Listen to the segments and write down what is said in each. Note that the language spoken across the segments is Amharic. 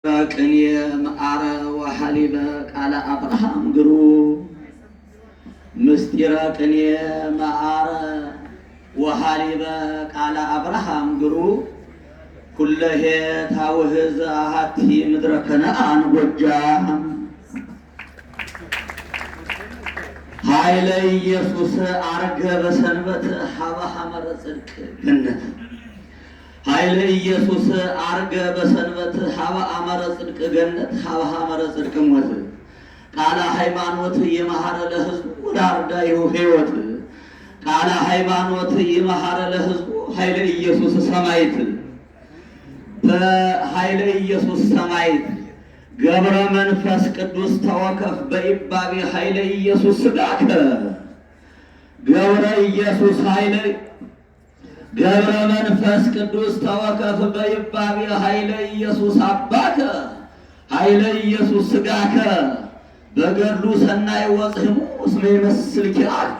ቅኔ መዓረ ወሐሊበ ቃለ አብርሃም ግሩ ምስጢረ ቅኔ መዓረ ወሐሊበ ቃለ አብርሃም ግሩ ኩለሄ ታውህዝ አሐቲ ምድረ ከነአን ጎጃም ኃይለ ኢየሱስ አርገ በሰንበት ሀበ ሐመረ ጽድቅ ገነት ኃይለ ኢየሱስ አርገ በሰንበት ሀበ ሐመረ ጽድቅ ገነት ሀበ ሐመረ ጽድቅ ሞት ቃለ ሃይማኖት የመሐረ ለሕዝቡ ወዳርዳዩ ሕይወት ቃለ ሃይማኖት የመሐረ ለሕዝቡ ኃይለ ኢየሱስ ሰማይት በኃይለ ኢየሱስ ሰማይት ገብረ መንፈስ ቅዱስ ተወከፍ በኢባቤ ኃይለ ኢየሱስ ስጋከ ገብረ ኢየሱስ ኃይለ ገብረ መንፈስ ቅዱስ ተወከፍ በይባቤ ኃይለ ኢየሱስ አባከ ኃይለ ኢየሱስ ስጋከ በገድሉ ሰናይ ወጽሕሙ እስመ ይመስል ኪያከ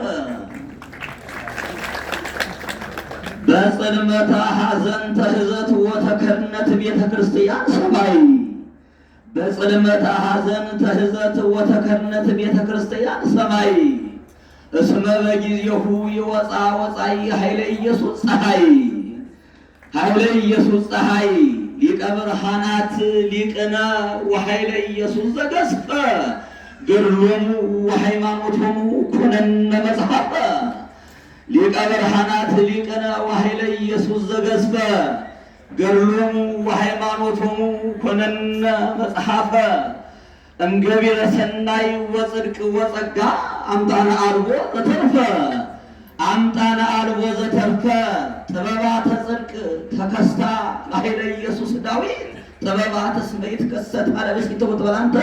በጽልመተ ሐዘን ተህዘት ወተከነት ቤተ ክርስቲያን ሰማይ በጽልመተ ሐዘን ተህዘት ወተከነት ቤተ ክርስቲያን ሰማይ እስመ በጊዜሁ ይወፃ ወፃይ ኃይለ ኢየሱስ ፀሐይ ኃይለ ኢየሱስ ፀሐይ ሊቀ ብርሃናት ሊቅነ ወኃይለ ኢየሱስ ዘገዝፈ ገድሎሙ ወሃይማኖቶሙ ኮነነ መጽሐፈ ሊቀ ብርሃናት ሊቅነ ወኃይለ ኢየሱስ ዘገዝፈ ገድሎሙ ወሃይማኖቶሙ ኮነነ መጽሐፈ እምገቢረ ሰናይ ወጽድቅ ወጸጋ አምጣነ አልቦ ዘተርፈ አምጣነ አልቦ ዘተርፈ ጥበባተ ጽድቅ ተከስታ ለኃይለ ኢየሱስ ዳዊት ጥበባተ እስመ ይትከሰት አለብሲቶ ወጥበላንተ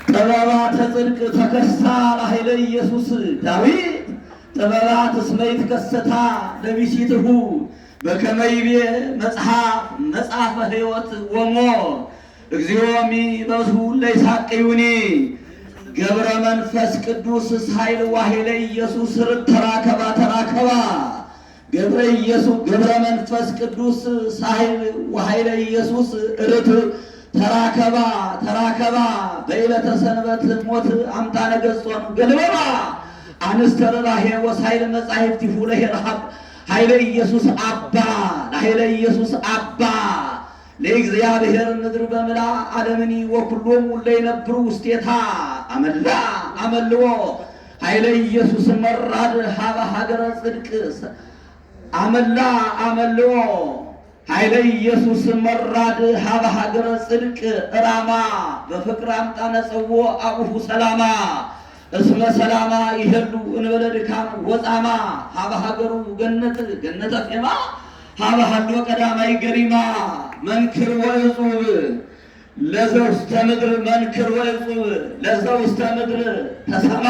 ጥበባተ ጽድቅ ተከስታ ለኃይለ ኢየሱስ ዳዊት ጥበባተ እስመ ይትከሰታ ለቢሲትሁ በከመ ይቤ መጽሐፈ ሕይወት ወሞ እግዚኦሚ በዝሁ ለይሳቅዩኒ ገብረ መንፈስ ቅዱስ ኃይል ወኃይለ ኢየሱስ ተራከባ ገብረ መንፈስ ቅዱስ ኃይል ወኃይለ ኢየሱስ ተራከባ በዕለተ ሰንበት ሞት አምጣነ ገጾን ገልበባ አንስተ ርኅራኄ ወሳይል መጻሕፍቲሁ ለሄርሃብ ኃይለ ኢየሱስ አባ ለኃይለ ኢየሱስ አባ ለእግዚአብሔር ምድር በምላ ዓለምኒ ወኩሎሙ ለይነብሩ ውስቴታ አመላ አመልዎ ኃይለ ኢየሱስ መራድ ሀበ ሀገረ ጽድቅ አመላ አመልዎ ኃይለ ኢየሱስ መራድ ሀበ ሀገረ ጽድቅ ራማ በፍቅር አምጣነ ጸዎ አቡሁ ሰላማ እስመ ሰላማ ይሄሉ እንበለ ድካም ወጻማ ሀበ ሀገሩ ገነተ ፌማ ሀበ ሀሎ ቀዳማይ ገሪማ መንክር ወዕጹብ ለዘውስተ ምድር መንክር ወዕጹብ ለዘውስተ ምድር ተሰማ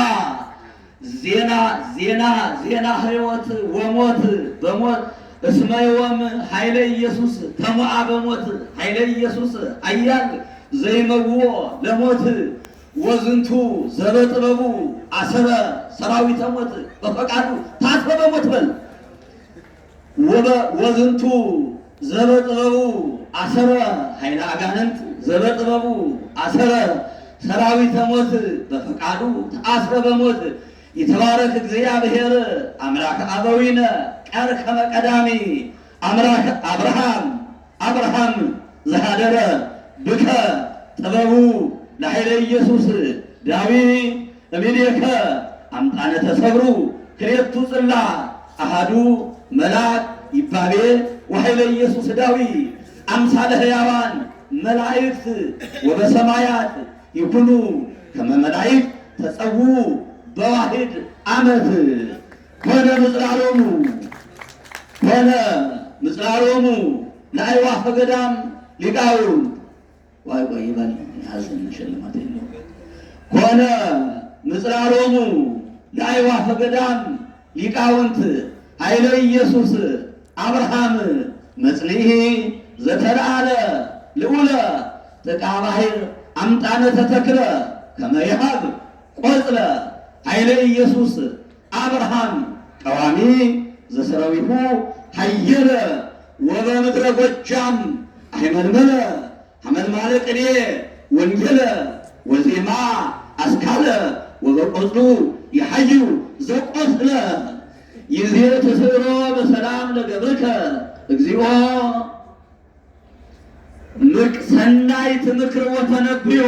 ዜና ሕይወት ወሞት በሞት እስመ ዮም ኃይለ ኢየሱስ ተሞአ በሞት ኃይለ ኢየሱስ አያል ዘይመውኦ ለሞት ወዝንቱ ዘበጥበቡ አሰረ ሰራዊተ ሞት በፈቃዱ ታስበ በሞት በል ወዝንቱ ዘበጥበቡ አሰረ ኃይለ አጋንንት ዘበጥበቡ አሰረ ሰራዊተ ሞት በፈቃዱ ተአስረ በሞት ይትባረክ እግዚአብሔር አምላከ አበዊነ ቀርከመ ቀዳሚ አምላከ አብርሃም ዘሃደረ ብከ ጥበቡ ለኃይለ ኢየሱስ ዳዊት እምኔከ አምጣነ ተሰብሩ ክልኤቱ ጽላ አሃዱ መልአክ ይባቤ ወኃይለ ኢየሱስ ዳዊት አምሳለ ሕያዋን መላእክት ወበሰማያት ይኩኑ ከመ መላእክት ተጸዉ በዋሂድ ዓመት ኮነ ምጽራሮሙ ለአዕዋፈ ገዳም ሊቃውንት ዋይ ይበል ሐዘን ሽልማት የለው ኮነ ምጽራሮሙ ለአዕዋፈ ገዳም ሊቃውንት ኃይለ ኢየሱስ አብርሃም መጽንዒ ዘተለዓለ ልዑለ ጥቃ ባሕር አምጣነ ተተክለ ከመ ይሃብ ቆጽለ ኃይለ ኢየሱስ አብርሃም ቀዋሚ ዘሰራዊሁ ኃየለ ወበምድረ ጎጃም አይመልመለ ቅኔ ወንጌለ ወዜማ አስካለ ወበቆጽሉ የሐዩ ዘቆስለ ይዜ ተስዕሮ በሰላም ለገብርከ እግዚኦ ምቅ ሰናይት ምክር ወተነብዮ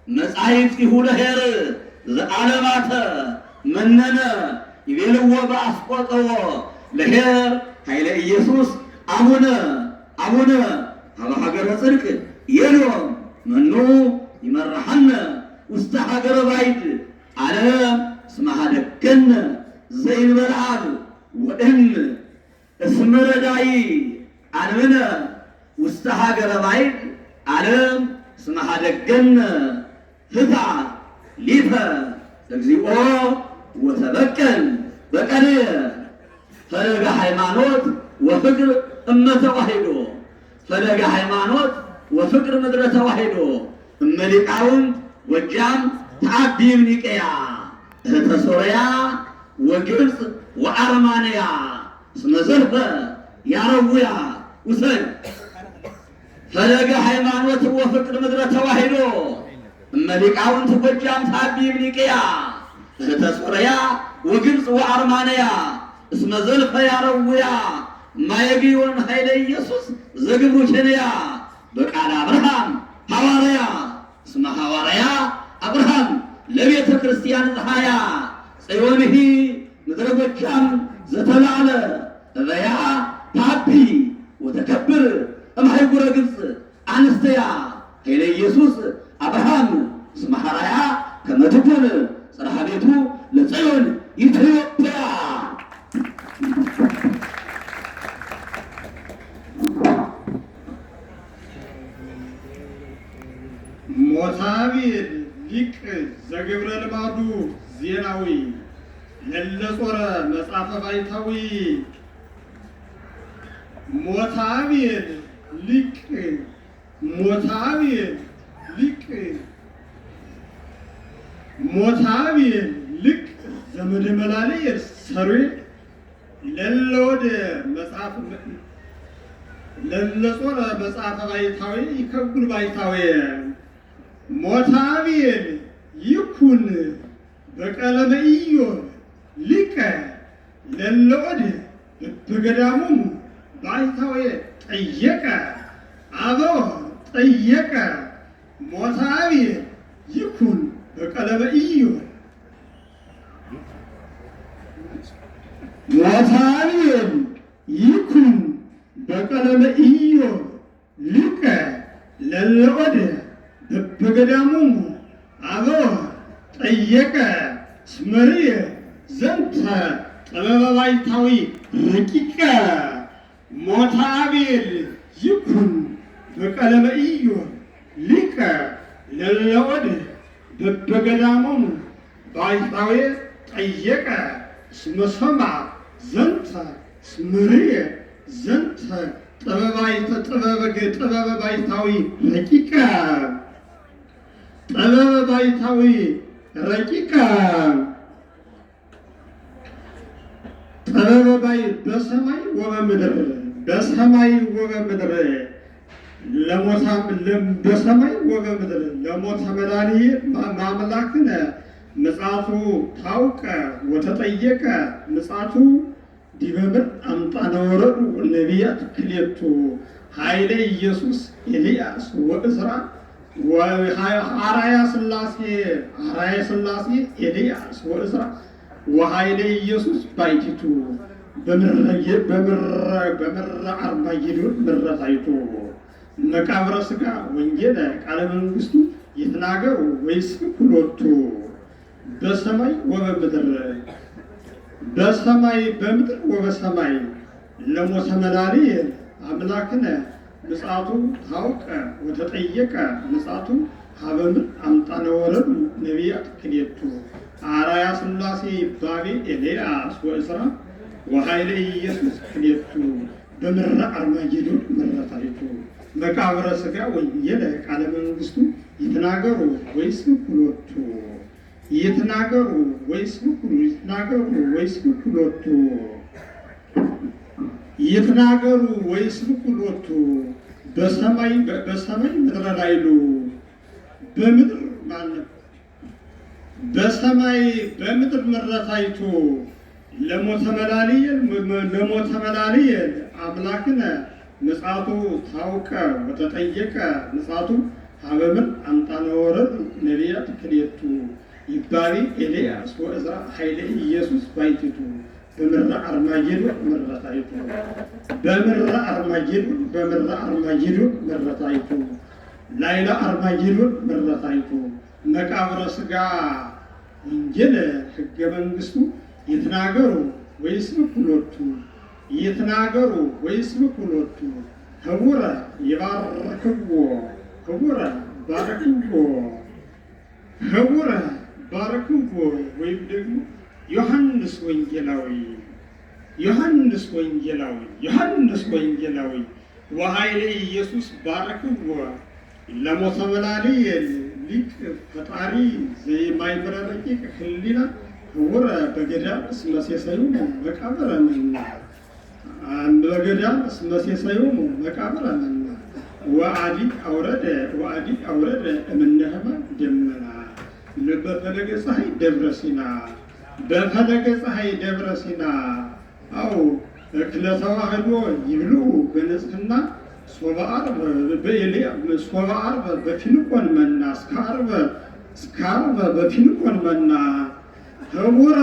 መጻሕፍቲሁ ለኄር ዘዓለማተ መነነ ይቤልዎ በአስቆጠዎ ለኄር ኃይለ ኢየሱስ አቡነ አቡነ አበ ሀገረ ጽድቅ የሎም መኑ ይመርሐነ ውስተ ሀገረ ባይድ ዓለም እስመ ኀደገነ ዘይንበልዓል ወእም እስመ ረዳኢ አንብነ ውስተ ሀገረ ባይድ ዓለም እስመ ኀደገነ ፍታ ሊፈ እግዚኦ ወተበቀል በቀልየ ፈለገ ሃይማኖት ወፍቅር እመተዋሂዶ ፈለገ ሃይማኖት ወፍቅር ምድረ ተዋሂዶ እመሊቃውንት ጎጃም ተአቢብ ኒቅያ እህተ ሶርያ ወግብፅ ወአርማንያ እስመ ዘልፈ ያረውያ ውሰድ ፈለገ ሃይማኖት ወፍቅር ምድረ ተዋሂዶ እመሊቃውንት ጎጃም ተአቢብ ኒቅያ እህተ ሶርያ ወግብፅ ወአርማንያ እስመ ዘልፈ ያረውያ ማየግዮን ኃይለ ኢየሱስ ዘግብሩ ሸንያ በቃል አብርሃም ሐዋርያ እስመ ሐዋርያ አብርሃም ለቤተ ክርስቲያን ፀሐያ ጽዮንሂ ምድረ ጎጃም ዘተላለ እበያ ታቢ ወተከብር እምሃይጉረ ግብፅ አንስተያ ኃይለ ኢየሱስ አብርሃም እስመ ሐራያ ከመ ትኩን ጽርሐ ቤቱ ለጽዮን ኢትዮጵያ። ሞታቢል ሊቅ ዘግብረ ልማዱ ዜናዊ ለለጾረ መጽሐፈ ባይታዊ ሞታቢል ሊቅ ሞታቢል ሊቅ ሞታቢል ሊቅ ዘመደ መላለየ ሰሩ ለለወደ መጽሐፍ ለለጾረ መጽሐፈ ባይታዊ ይከጉል ባይታዊ ሞታቢል ይኩን በቀለመ ኢዮብ ሊቀ ለለወድ በገዳሙም ባይታዊ ጠየቀ አበው ጠየቀ ሞታቢል ይኩን በቀለመ ኢዮብ ሞታቢል ይኩን በቀለመ ኢዮብ ሊቀ ለለወድ በገዳሙም አበው ጠየቀ ስመርየ ዘንተ ጥበበ ባይታዊ ረቂቀ ሞታቢል ይኩን በቀለመ ኢዮብ ሊቀ ለለወድ በገዳሙም ባይታዊ ጠየቀ እስመ ሰምዐ ዘንተ ስመርየ ዘንተ ጥበበ ባይታዊ ረቂቀ ጥበበ ባይታዊ ረቂቀ ጥበበ ባይ በሰማይ ወበምድር በሰማይ ወበምድር በሰማይ ወበምድር ለሞተ መድኃኒየ ማምላክነ ምጽአቱ ታውቀ ወተጠየቀ ምጽአቱ ዲበ ምድር አምጣነ ወረዱ ነቢያት ክልኤቱ ኃይለ ኢየሱስ ኤልያስ ወዕዝራ አርአያ ሥላሴ ኤልያስ ወዕዝራ ወኃይለ ኢየሱስ ባይቲቱ በምረ አርማጌዶን ምረታይቱ መቃብረ ሥጋ ወንጌለ ቃለ መንግሥቱ ይትናገሩ ወይስብኩ ሎቱ በሰማይ ወበምድር በሰማይ በምድር ወበሰማይ ለሞተ መድኃኒየ አምላክነ ምጽአቱ ታውቀ ወተጠየቀ ምጽአቱ ሀበ ምድር አምጣነ ወረዱ ነቢያት ክልኤቱ አርአያ ሥላሴ ይባቤ ኤልያስ ወዕዝራ ወኃይለ ኢየሱስ ክልኤቱ በምረ አርማጌዶን ምረታይቱ መቃብረ ሥጋ ወንጌለ ቃለ መንግሥቱ ይትናገሩ ወይስብኩ ሎቱ ይትናገሩ ወይስብኩ ሎቱ ይትናገሩ ወይስብኩ ሎቱ በሰማይ ምድረ ላይሉ በምድር ማለት በሰማይ በምድር ምረታይቱ ለሞተ መላልየ አምላክነ ምጽአቱ ታውቀ ወተጠየቀ ምጽአቱ ሀበምን አምጣነ ወረድ ነቢያት ክልኤቱ ይባቤ ኤልያስ ወዕዝራ ኃይለ ኢየሱስ ባይቲቱ በምድረ አርማጌዶን ምረታይቱ በምድረ አርማጌዶን ምረታይቱ ላይለ አርማጌዶን ምረታይቱ መቃብረ ሥጋ ወንጌል ሕገ መንግሥቱ ይትናገሩ ወይስ በኩሎቱ ይትናገሩ ወይስ በኩሎቱ ህቡረ ይባርክዎ ህቡረ ባረክዎ ወይም ደግሞ ዮሐንስ ወንጌላዊ ወኃይለ ኢየሱስ ባረክዎ ለሞተ መላልየ ሊቅ ፈጣሪ ዘይማይምረ ረቂቅ ህሊና ህቡረ በገዳም እስመ ሴሰዮሙ መቃብረ መና በገዳም እስመ ሴሰዮሙ መቃብረ መና ወአዲ አውረደ እምነ ሕማም ደመና በፈለገ ፀሐይ ደብረ ሲና አው እክለ ተዋህዶ ይብሉ በንጽሕና ሶበ ዓርብ በፊንቆን መና እስከ ዓርብ በፊንቆን መና ህቡረ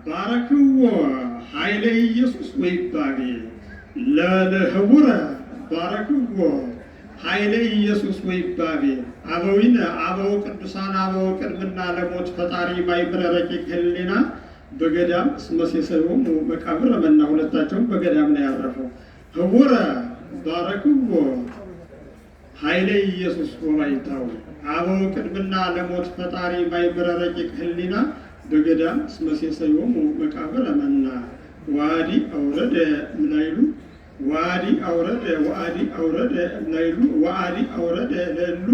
ባረክዎ ኃይለ ኢየሱስ ወይባቤ ለህቡረ ባረክዎ ኃይለ ኢየሱስ ወይባቤ አበዊነ አበው ቅዱሳን አበው ቅድምና ለሞት ፈጣሪ ማይምረ ረቂቅ ህሊና በገዳም እስመ ሴሰዮሙ መቃብረ መና ሁለታቸውም በገዳም ነው ያረፈው። ህቡረ ባረክዎ ኃይለ ኢየሱስ ወባይታው አበው ቅድምና ለሞት ፈጣሪ ማይምረ ረቂቅ ህሊና በገዳም እስመ ሴሰዮሙ መቃብረ መና ወአዲ አውረደ እምላይሉ ወአዲ አውረደ ለሉ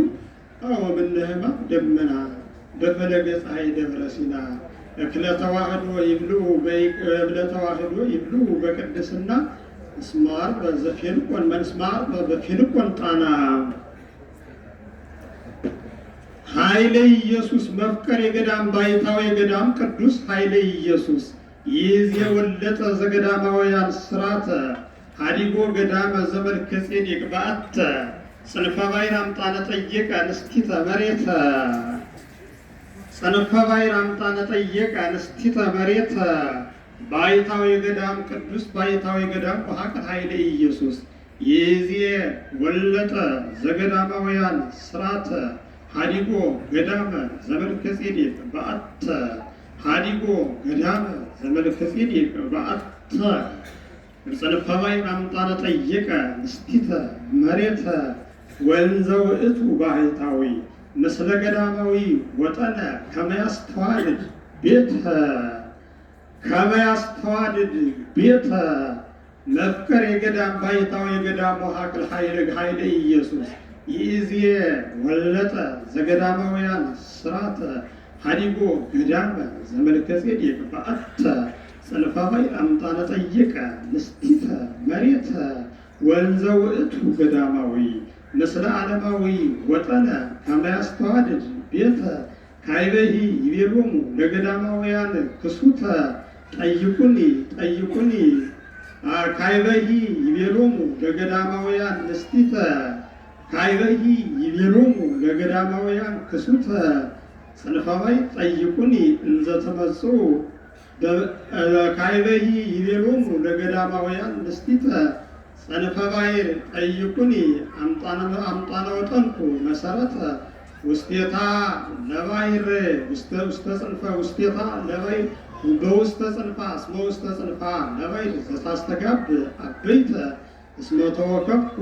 አዎ እምነ ሕማም ደመና በፈለገ ፀሐይ ደብረ ሲና እክለ ተዋህዶ ይብሉ በቅድስና እስመ ዓርብ በፊንቆን ጣና ኃይለ ኢየሱስ መፍቀር የገዳም ባይታው የገዳም ቅዱስ ኃይለ ኢየሱስ ይዝ የወለጠ ዘገዳማውያን ስራተ ሀዲጎ ገዳመ ዘመልከ ጼዴቅ በአተ ጽንፈ ባይር አምጣነ ጠየቀ ንስቲተ መሬተ ባይታው የገዳም ቅዱስ ባይታው የገዳም ወሀቅል ኃይለ ኢየሱስ ይዝ የወለጠ ዘገዳማውያን ስራተ ሀዲጎ ገዳመ ዘመልከ ጼዴቅ በአተ ሀዲጎ ገዳመ ዘመልከ ጼዴቅ በአተ ጽንፈ ባይር አምጣነ ጠየቀ ንስቲተ መሬተ ወንዘ ውእቱ ባሕታዊ ምስለ ገዳማዊ ወጠነ ከመያስተዋድድ ቤተ መፍቀር የገዳም ባሕታዊ የገዳም ወሀቅል ኃይለ ኢየሱስ ይእዜ ወለጠ ዘገዳማውያን ስራተ ሀዲጎ ገዳመ ዘመልከ ጼዴቅ በአተ ጽንፈ ባይር አምጣነ ጠየቀ ንስቲተ መሬተ ወንዘ ውእቱ ገዳማዊ ምስለ ዓለማዊ ወጠነ ከመያስተዋድድ ቤተ ካይበሂ ይቤሎሙ ለገዳማውያን ክሱተ ጠይቁኒ ካይበሂ ይቤሎሙ ለገዳማውያን ንስቲተ ካይበሂ ይቤሎሙ ለገዳማውያን ክሱተ ጽንፈ ባይር ጠይቁኒ እንዘ ተመጽኡ ካይበሂ ይቤሎሙ ለገዳማውያን ንስቲተ ጽንፈ ባይር ጠይቁኒ አምጣነ ወጠንኩ መሰረተ ውስቴታ ለባይር ውስተ ጽንፈ ውስቴታ ለባይር በውስተ ጽንፋ እስመ ውስተ ጽንፋ ለባይር ዘታስተጋብ አበይተ እስመ ተወከፍኩ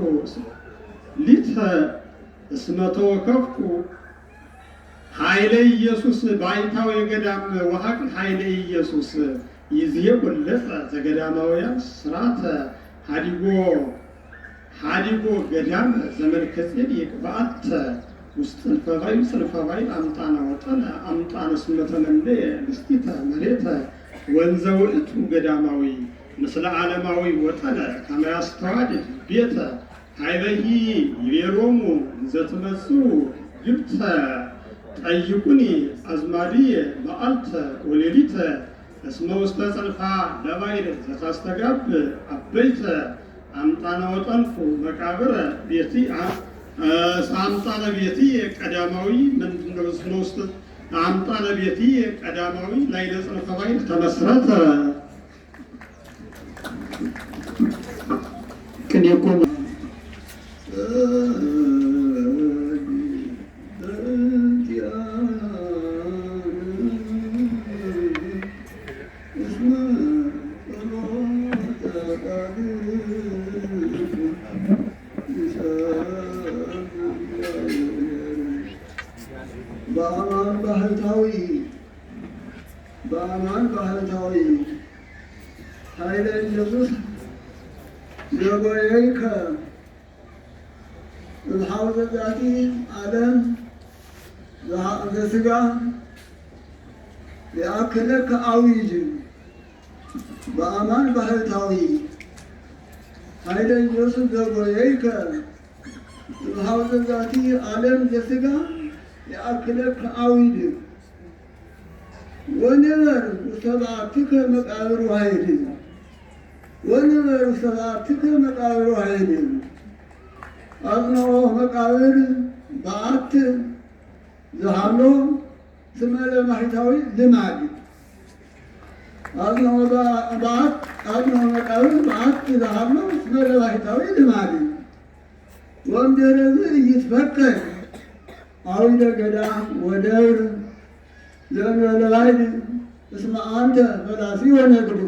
ሊተ እስመ ተወከፍኩ ኃይለ ኢየሱስ ባይታው የገዳም ወሀቅል ኃይለ ኢየሱስ ይዝየ ወለጠ ዘገዳማውያን ስራተ ሀዲጎ ገዳመ ዘመልከ ጼዴቅ በአተ ውስጥ ጽንፈ ባይር አምጣነ ወጠነ አምጣነ እስመ ተመለየ ንስቲተ መሬተ ወንዘ ውእቱ ገዳማዊ ምስለ ዓለማዊ ወጠነ ከመያስተዋድድ ቤተ ሀይበሂ ይቤሎሙ ዘትመጽኡ ግብተ ጠይቁኒ አዝማድየ መዓልተ ወሌሊተ እስመ ውስተ ጽንፋ ለባሕር ዘታስተጋብ አበይተ አምጣነ ወጠንፉ መቃብረ ቤቲ አምጣነ ቤቲ ቀዳማዊ ምንድነው? እስመ ውስተ አምጣነ ቤቲ ቀዳማዊ ላዕለ ጽንፈ ባሕር ተመስረተ። ቅኔ እኮ በአማን ባህታዊ ኃይለ ኢየሱስ ዘጎየይከ እምኀበ ዛቲ ዓለም ዘሥጋ የአክለከ አዊጅ በአማን ባህታዊ ኃይለ ኢየሱስ ዘጎየይከ እምኀበ ዛቲ ዓለም ዘሥጋ የአክለከ አዊጅ ወንበር ውስተ በዓትከ መቃብር ዋሕድ ወንበር ውስተ በዓትከ መቃብር ዋሕድ አጽንዖ መቃብር በዓት ዘሃሎ ስመ ለባሕታዊ ልማድ አጽንዖ መቃብር በዓት ዘሃሎ ስመ ለባሕታዊ ልማድ ወእምድኅረ ይትፈቀድ አዊደ ገዳም ወደብር ዘእንበለ ባሕድ እስመ አንተ ፈላሲ ወነግድ